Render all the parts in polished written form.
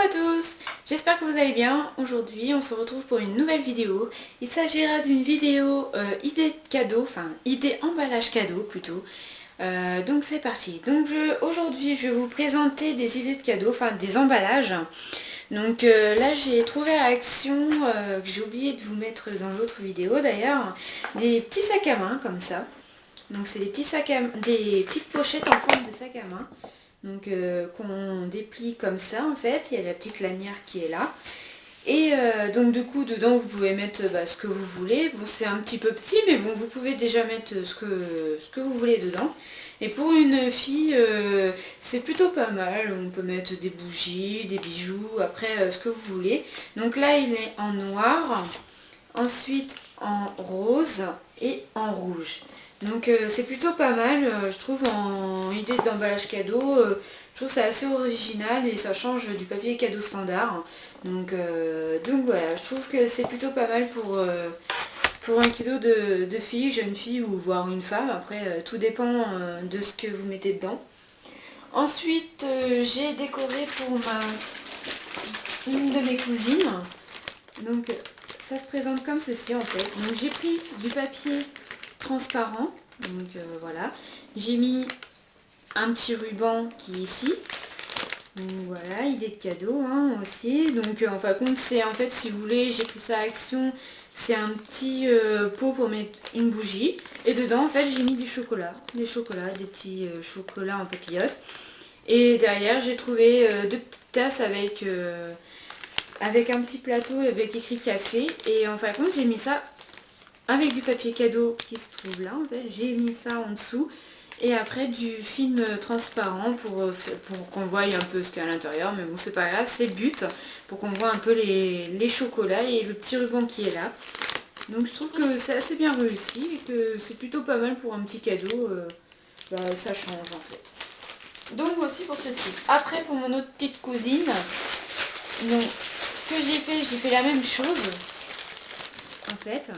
à tous, j'espère que vous allez bien. Aujourd'hui on se retrouve pour une nouvelle vidéo. Il s'agira d'une vidéo idée de cadeau, enfin idée emballage cadeau plutôt. Donc c'est parti. Donc aujourd'hui je vais vous présenter des idées de cadeaux, enfin des emballages. Donc là j'ai trouvé à Action, que j'ai oublié de vous mettre dans l'autre vidéo d'ailleurs, des petits sacs à main comme ça. Donc c'est des petits sacs à des petites pochettes en forme de sac à main. Donc qu'on déplie comme ça en fait, il y a la petite lanière qui est là. Et donc du coup dedans vous pouvez mettre ce que vous voulez. Bon c'est un petit peu petit mais bon vous pouvez déjà mettre ce que vous voulez dedans. Et pour une fille c'est plutôt pas mal, on peut mettre des bougies, des bijoux, après ce que vous voulez. Donc là il est en noir, ensuite en rose et en rouge. Donc c'est plutôt pas mal, je trouve, en idée d'emballage cadeau. Je trouve ça assez original et ça change du papier cadeau standard. Donc voilà, je trouve que c'est plutôt pas mal pour un cadeau de fille, jeune fille ou voire une femme. Après, tout dépend de ce que vous mettez dedans. Ensuite, j'ai décoré pour une de mes cousines. Donc ça se présente comme ceci en fait. Donc j'ai pris du papier transparent, donc voilà, j'ai mis un petit ruban qui est ici, donc voilà, idée de cadeau hein, aussi. Donc en fin de compte c'est en fait, si vous voulez, j'ai pris ça à Action, c'est un petit pot pour mettre une bougie et dedans en fait j'ai mis du chocolat, des petits chocolats en papillote. Et derrière j'ai trouvé deux petites tasses avec un petit plateau avec écrit café. Et en fin de compte j'ai mis ça avec du papier cadeau qui se trouve là en fait, j'ai mis ça en dessous et après du film transparent pour qu'on voie un peu ce qu'il y a à l'intérieur, mais bon c'est pas grave, c'est le but, pour qu'on voit un peu les chocolats et le petit ruban qui est là. Donc je trouve que c'est assez bien réussi et que c'est plutôt pas mal pour un petit cadeau, ça change en fait. Donc voici pour ceci. Après pour mon autre petite cousine, donc ce que j'ai fait la même chose en fait.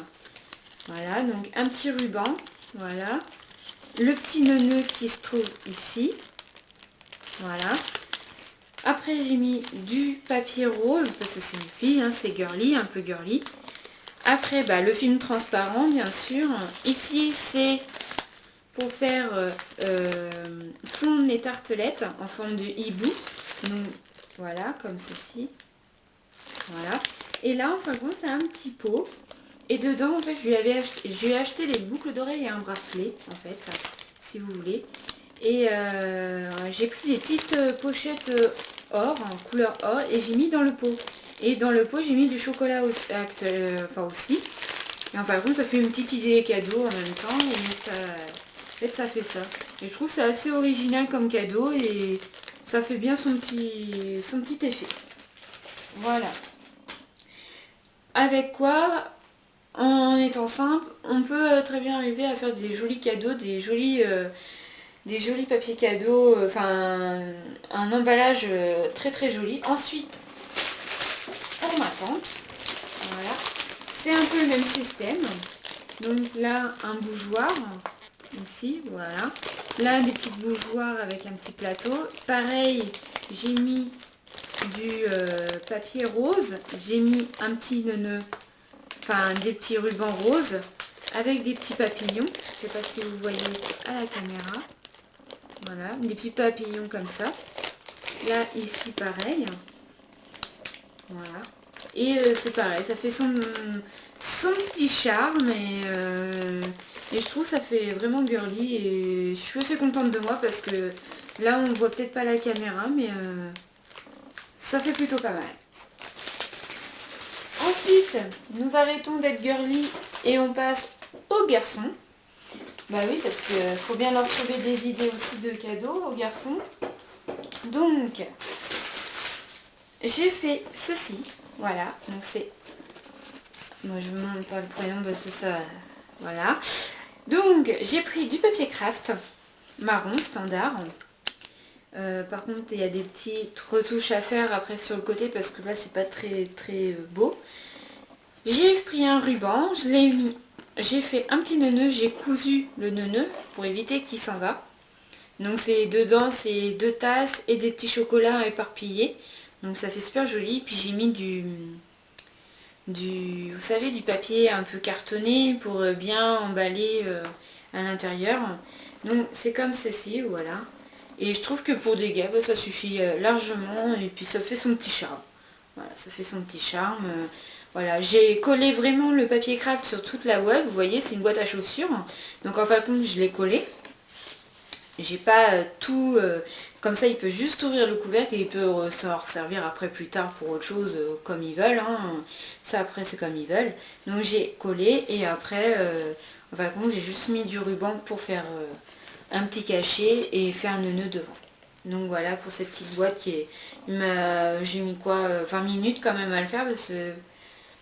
Voilà, donc un petit ruban, voilà. Le petit neuneu qui se trouve ici. Voilà. Après j'ai mis du papier rose, parce que c'est une fille, hein, c'est girly, un peu girly. Après le film transparent bien sûr. Ici c'est pour faire fondre les tartelettes en forme de hibou. Donc voilà, comme ceci. Voilà. Et là en fin de compte c'est un petit pot. Et dedans, en fait, je lui ai acheté des boucles d'oreilles et un bracelet, en fait, si vous voulez. Et j'ai pris des petites pochettes or, en couleur or, et j'ai mis dans le pot. Et dans le pot, j'ai mis du chocolat aussi. Et enfin, ça fait une petite idée cadeau en même temps, et ça, en fait, ça fait ça. Et je trouve ça assez original comme cadeau, et ça fait bien son petit effet. Voilà. Avec quoi? En étant simple, on peut très bien arriver à faire des jolis cadeaux, des jolis papiers cadeaux, enfin un emballage très très joli. Ensuite, pour ma tante, voilà, c'est un peu le même système. Donc là, un bougeoir, ici, voilà. Là, des petites bougeoirs avec un petit plateau. Pareil, j'ai mis du papier rose, j'ai mis un petit neuneu, enfin des petits rubans roses avec des petits papillons. Je sais pas si vous voyez à la caméra. Voilà, des petits papillons comme ça. Là, ici, pareil. Voilà. Et c'est pareil, ça fait son petit charme et je trouve que ça fait vraiment girly et je suis assez contente de moi parce que là, on voit peut-être pas la caméra, mais ça fait plutôt pas mal. Ensuite, nous arrêtons d'être girly et on passe aux garçons. Bah oui, parce qu'il faut bien leur trouver des idées aussi de cadeaux aux garçons. Donc, j'ai fait ceci. Voilà, donc c'est... Moi je ne vous montre pas le prénom parce que ça... Voilà. Donc, j'ai pris du papier craft marron standard. Par contre, il y a des petites retouches à faire après sur le côté parce que là, c'est pas très beau. J'ai pris un ruban, je l'ai mis, j'ai fait un petit neuneu, j'ai cousu le neuneu pour éviter qu'il s'en va. Donc c'est dedans, c'est 2 tasses et des petits chocolats éparpillés. Donc ça fait super joli. Puis j'ai mis vous savez, du papier un peu cartonné pour bien emballer à l'intérieur. Donc c'est comme ceci, voilà. Et je trouve que pour des gars, bah, ça suffit largement. Et puis ça fait son petit charme. Voilà, ça fait son petit charme. Voilà, j'ai collé vraiment le papier craft sur toute la boîte. Vous voyez, c'est une boîte à chaussures. Donc en fin de compte, je l'ai collé. J'ai pas tout... comme ça, il peut juste ouvrir le couvercle et il peut s'en resservir après plus tard pour autre chose, comme ils veulent. Hein. Ça, après, c'est comme ils veulent. Donc j'ai collé et après, en fin de compte, j'ai juste mis du ruban pour faire un petit cachet et faire un nœud devant. Donc voilà pour cette petite boîte qui est... J'ai mis quoi 20 minutes quand même à le faire parce que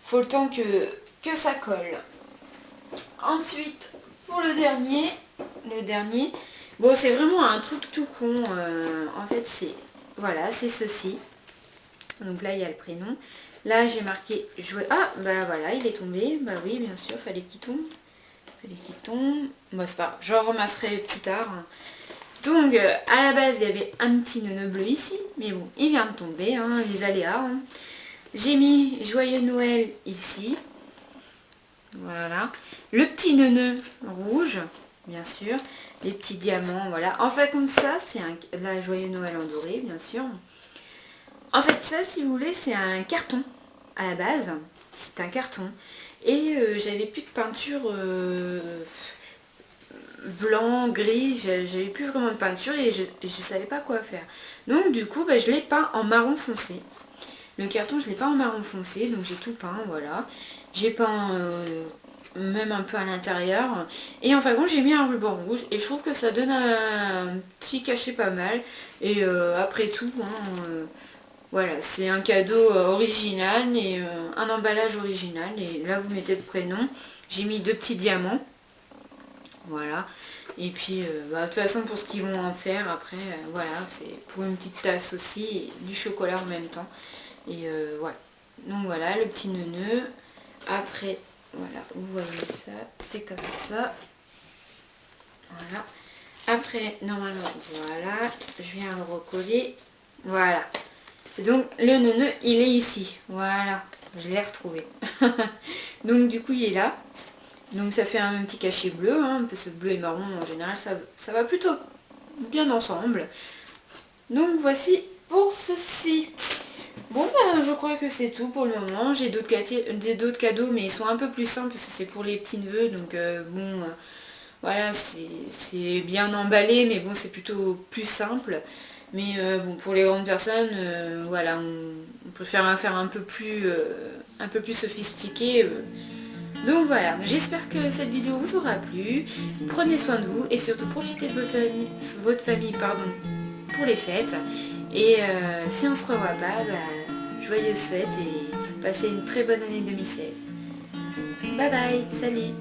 faut le temps que ça colle. Ensuite, pour le dernier, bon c'est vraiment un truc tout con. En fait c'est, voilà, c'est ceci. Donc là il y a le prénom. Là j'ai marqué jouer. Ah bah voilà, il est tombé. Bah oui bien sûr, fallait qu'il tombe. Bon c'est pas grave, je ramasserai plus tard. Donc à la base il y avait un petit nœud bleu ici, mais bon il vient de tomber, hein, les aléas. Hein. J'ai mis joyeux Noël ici, voilà. Le petit nœud rouge, bien sûr, les petits diamants, voilà. En fait comme ça c'est la joyeux Noël en doré, bien sûr. En fait ça si vous voulez c'est un carton à la base, c'est un carton. Et j'avais plus de peinture blanc, gris, j'avais plus vraiment de peinture et je savais pas quoi faire. Donc du coup bah, je l'ai peint en marron foncé. Le carton je l'ai peint en marron foncé, donc j'ai tout peint, voilà. J'ai peint même un peu à l'intérieur. Et en fin de compte j'ai mis un ruban rouge et je trouve que ça donne un petit cachet pas mal. Et après tout, hein, voilà, c'est un cadeau original et un emballage original. Et là vous mettez le prénom. J'ai mis 2 petits diamants. Voilà. Et puis, bah, de toute façon, pour ce qu'ils vont en faire, après, voilà, c'est pour une petite tasse aussi, et du chocolat en même temps. Et voilà. Donc voilà, le petit nœud. Après, voilà, vous voyez ça, c'est comme ça. Voilà. Après, normalement, voilà, je viens le recoller. Voilà. Donc, le nœud, il est ici. Voilà, je l'ai retrouvé. Donc, du coup, il est là. Donc ça fait un petit cachet bleu, hein, parce que bleu et marron en général ça va plutôt bien ensemble. Donc voici pour ceci. Bon ben je crois que c'est tout pour le moment. J'ai d'autres cadeaux mais ils sont un peu plus simples parce que c'est pour les petits neveux. Donc bon voilà c'est bien emballé mais bon c'est plutôt plus simple. Mais bon pour les grandes personnes voilà on préfère faire un peu plus sophistiqué. Donc voilà, j'espère que cette vidéo vous aura plu. Prenez soin de vous et surtout profitez de votre famille pardon, pour les fêtes. Et si on ne se revoit pas, bah, joyeuses fêtes et passez une très bonne année 2016. Bye bye, salut.